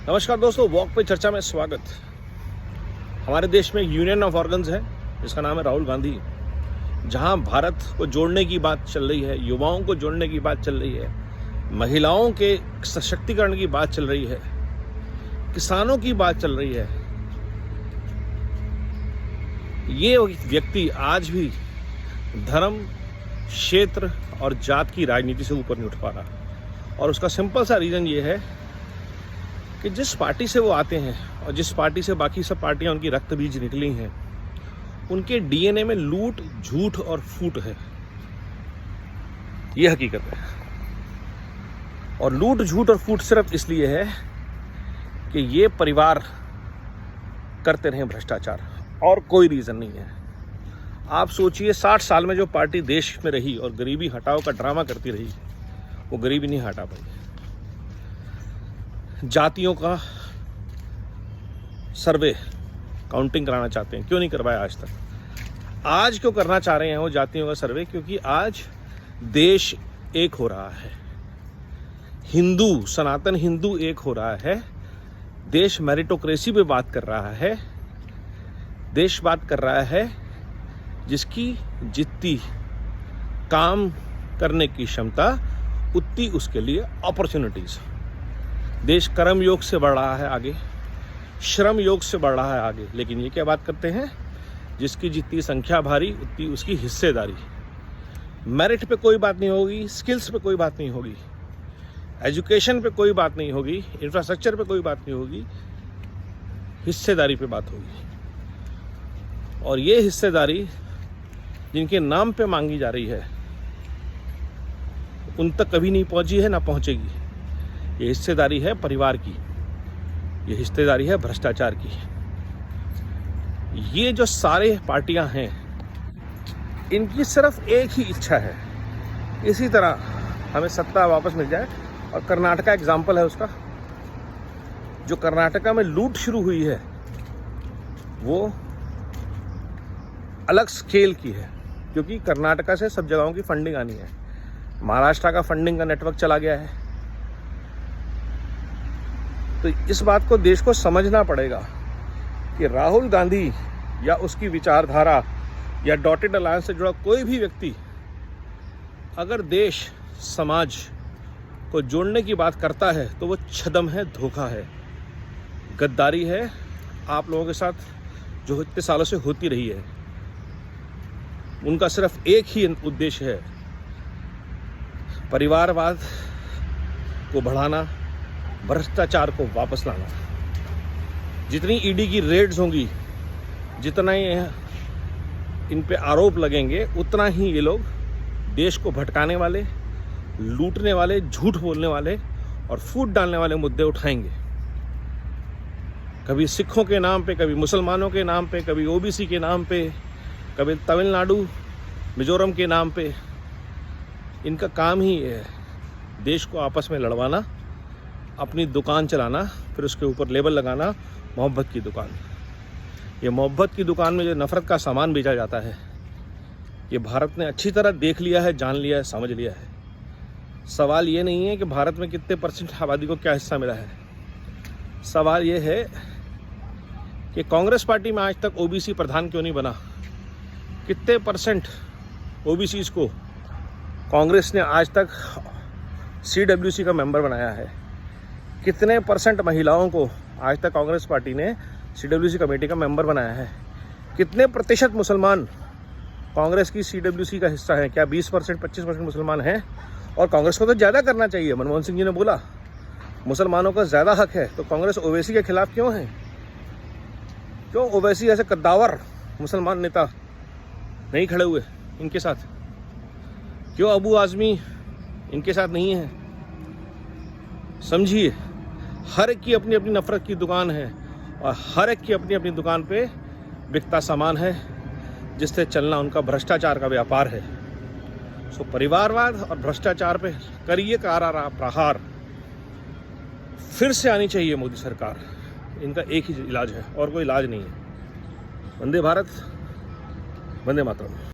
नमस्कार दोस्तों, वॉक पे चर्चा में स्वागत। हमारे देश में एक यूनियन ऑफ ऑर्गन्स है जिसका नाम है राहुल गांधी। जहां भारत को जोड़ने की बात चल रही है, युवाओं को जोड़ने की बात चल रही है, महिलाओं के सशक्तिकरण की बात चल रही है, किसानों की बात चल रही है। ये व्यक्ति आज भी धर्म, क्षेत्र और जात की राजनीति से ऊपर नहीं उठ पा रहा। और उसका सिंपल सा रीज़न ये है कि जिस पार्टी से वो आते हैं और जिस पार्टी से बाकी सब पार्टियां उनकी रक्त बीज निकली हैं, उनके डीएनए में लूट, झूठ और फूट है। ये हकीकत है। और लूट, झूठ और फूट सिर्फ इसलिए है कि ये परिवार करते रहे भ्रष्टाचार, और कोई रीज़न नहीं है। आप सोचिए, 60 साल में जो पार्टी देश में रही और गरीबी हटाओ का ड्रामा करती रही, वो गरीबी नहीं हटा पाई। जातियों का सर्वे, काउंटिंग कराना चाहते हैं, क्यों नहीं करवाया आज तक? आज क्यों करना चाह रहे हैं वो जातियों का सर्वे? क्योंकि आज देश एक हो रहा है, हिंदू, सनातन हिंदू एक हो रहा है। देश मेरिटोक्रेसी पे बात कर रहा है। देश बात कर रहा है जिसकी जितनी काम करने की क्षमता, उतनी उसके लिए अपॉर्चुनिटीज। देश कर्म योग से बढ़ रहा है आगे, श्रम योग से बढ़ रहा है आगे। लेकिन ये क्या बात करते हैं? जिसकी जितनी संख्या भारी उतनी उसकी हिस्सेदारी। मेरिट पे कोई बात नहीं होगी, स्किल्स पे कोई बात नहीं होगी, एजुकेशन पे कोई बात नहीं होगी, इंफ्रास्ट्रक्चर पे कोई बात नहीं होगी, हिस्सेदारी पे बात होगी। और ये हिस्सेदारी जिनके नाम पे मांगी जा रही है, उन तक कभी नहीं पहुंची है, ना पहुंचेगी। ये हिस्सेदारी है परिवार की, ये हिस्सेदारी है भ्रष्टाचार की। ये जो सारे पार्टियां हैं, इनकी सिर्फ एक ही इच्छा है, इसी तरह हमें सत्ता वापस मिल जाए। और कर्नाटका एग्जाम्पल है उसका। जो कर्नाटका में लूट शुरू हुई है वो अलग स्केल की है, क्योंकि कर्नाटका से सब जगहों की फंडिंग आनी है। महाराष्ट्र का फंडिंग का नेटवर्क चला गया है। तो इस बात को देश को समझना पड़ेगा कि राहुल गांधी या उसकी विचारधारा या डॉटेड अलायंस से जुड़ा कोई भी व्यक्ति अगर देश समाज को जोड़ने की बात करता है तो वो छद्म है, धोखा है, गद्दारी है आप लोगों के साथ जो इतने सालों से होती रही है। उनका सिर्फ एक ही उद्देश्य है, परिवारवाद को बढ़ाना, भ्रष्टाचार को वापस लाना। जितनी ईडी की रेड्स होंगी, जितना ही इन पे आरोप लगेंगे, उतना ही ये लोग देश को भटकाने वाले, लूटने वाले, झूठ बोलने वाले और फूट डालने वाले मुद्दे उठाएंगे। कभी सिखों के नाम पे, कभी मुसलमानों के नाम पे, कभी ओबीसी के नाम पे, कभी तमिलनाडु, मिजोरम के नाम पे। इनका काम ही है देश को आपस में लड़वाना, अपनी दुकान चलाना, फिर उसके ऊपर लेबल लगाना मोहब्बत की दुकान। ये मोहब्बत की दुकान में जो नफ़रत का सामान बेचा जाता है, ये भारत ने अच्छी तरह देख लिया है, जान लिया है, समझ लिया है। सवाल ये नहीं है कि भारत में कितने % आबादी को क्या हिस्सा मिला है। सवाल ये है कि कांग्रेस पार्टी में आज तक ओबीसी प्रधान क्यों नहीं बना? कितने % ओबीसीज को कांग्रेस ने आज तक CWC का मेंबर बनाया है? कितने % महिलाओं को आज तक कांग्रेस पार्टी ने CWC कमेटी का मेंबर बनाया है? कितने % मुसलमान कांग्रेस की CWC का हिस्सा हैं? क्या 20%, 25% मुसलमान हैं? और कांग्रेस को तो ज़्यादा करना चाहिए। मनमोहन सिंह जी ने बोला मुसलमानों का ज़्यादा हक है, तो कांग्रेस ओवैसी के खिलाफ क्यों है? क्यों ओवैसी ऐसे कद्दावर मुसलमान नेता नहीं खड़े हुए इनके साथ? क्यों अबू आज़मी इनके साथ नहीं है? समझिए, हर एक की अपनी अपनी नफरत की दुकान है और हर एक की अपनी अपनी दुकान पे बिकता सामान है, जिससे चलना उनका भ्रष्टाचार का व्यापार है। सो परिवारवाद और भ्रष्टाचार पे करिए करारा प्रहार। फिर से आनी चाहिए मोदी सरकार। इनका एक ही इलाज है और कोई इलाज नहीं है। वंदे भारत, वंदे मातरम।